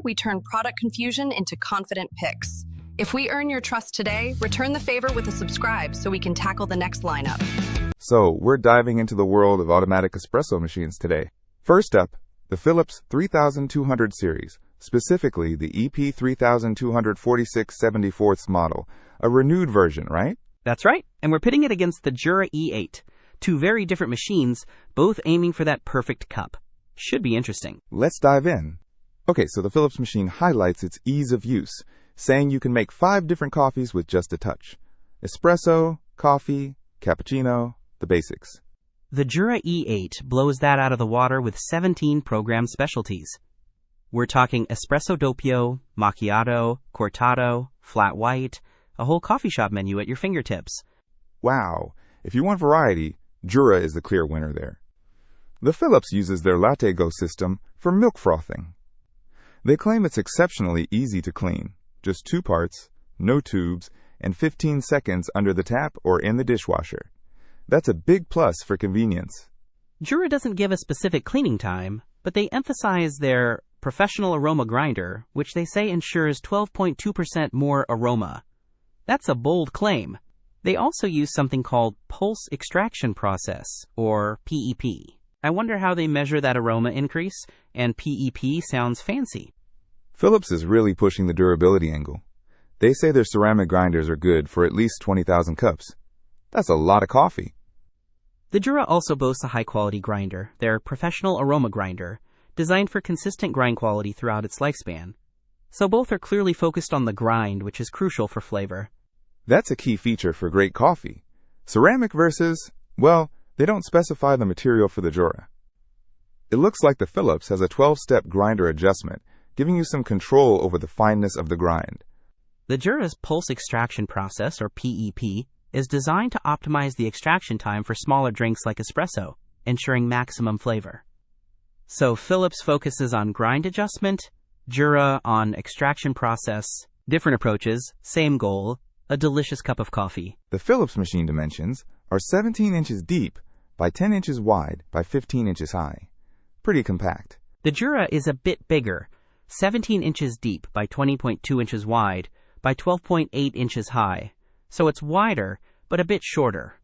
we turn product confusion into confident picks. If we earn your trust today, return the favor with a subscribe so we can tackle the next lineup. So, we're diving into the world of automatic espresso machines today. First up, the Philips 3200 series, specifically the EP 3246/74 model, a renewed version, right? That's right, and we're pitting it against the Jura E8, two very different machines, both aiming for that perfect cup. Should be interesting. Let's dive in. Okay, so the Philips machine highlights its ease of use, saying you can make 5 different coffees with just a touch. Espresso, coffee, cappuccino, the basics. The Jura E8 blows that out of the water with 17 programmed specialties. We're talking espresso doppio, macchiato, cortado, flat white, a whole coffee shop menu at your fingertips. Wow, if you want variety, Jura is the clear winner there. The Philips uses their LatteGo system for milk frothing. They claim it's exceptionally easy to clean, just 2 parts, no tubes, and 15 seconds under the tap or in the dishwasher. That's a big plus for convenience. Jura doesn't give a specific cleaning time, but they emphasize their professional aroma grinder, which they say ensures 12.2% more aroma. That's a bold claim. They also use something called pulse extraction process, or PEP. I wonder how they measure that aroma increase, and PEP sounds fancy. Philips is really pushing the durability angle. They say their ceramic grinders are good for at least 20,000 cups. That's a lot of coffee. The Jura also boasts a high-quality grinder, their professional aroma grinder, designed for consistent grind quality throughout its lifespan. So both are clearly focused on the grind, which is crucial for flavor. That's a key feature for great coffee. Ceramic versus, well, they don't specify the material for the Jura. It looks like the Philips has a 12-step grinder adjustment, giving you some control over the fineness of the grind. The Jura's pulse extraction process, or PEP, is designed to optimize the extraction time for smaller drinks like espresso, ensuring maximum flavor. So Philips focuses on grind adjustment, Jura on extraction process, different approaches, same goal, a delicious cup of coffee. The Philips machine dimensions are 17 inches deep by 10 inches wide by 15 inches high. Pretty compact. The Jura is a bit bigger, 17 inches deep by 20.2 inches wide by 12.8 inches high. So it's wider, but a bit shorter.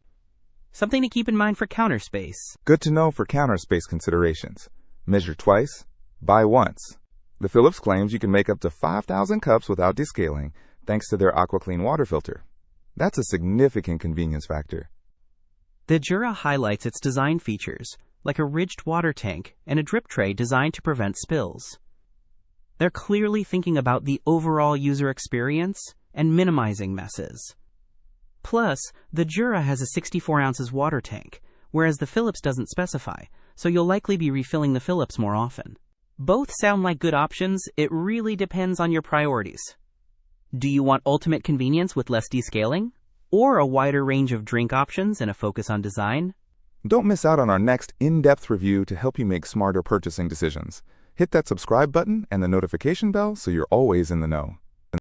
Something to keep in mind for counter space. Good to know for counter space considerations. Measure twice, buy once. The Philips claims you can make up to 5,000 cups without descaling thanks to their AquaClean water filter. That's a significant convenience factor. The Jura highlights its design features, like a ridged water tank and a drip tray designed to prevent spills. They're clearly thinking about the overall user experience and minimizing messes. Plus, the Jura has a 64 ounces water tank, whereas the Philips doesn't specify, so you'll likely be refilling the Philips more often. Both sound like good options. It really depends on your priorities. Do you want ultimate convenience with less descaling? Or a wider range of drink options and a focus on design? Don't miss out on our next in-depth review to help you make smarter purchasing decisions. Hit that subscribe button and the notification bell so you're always in the know.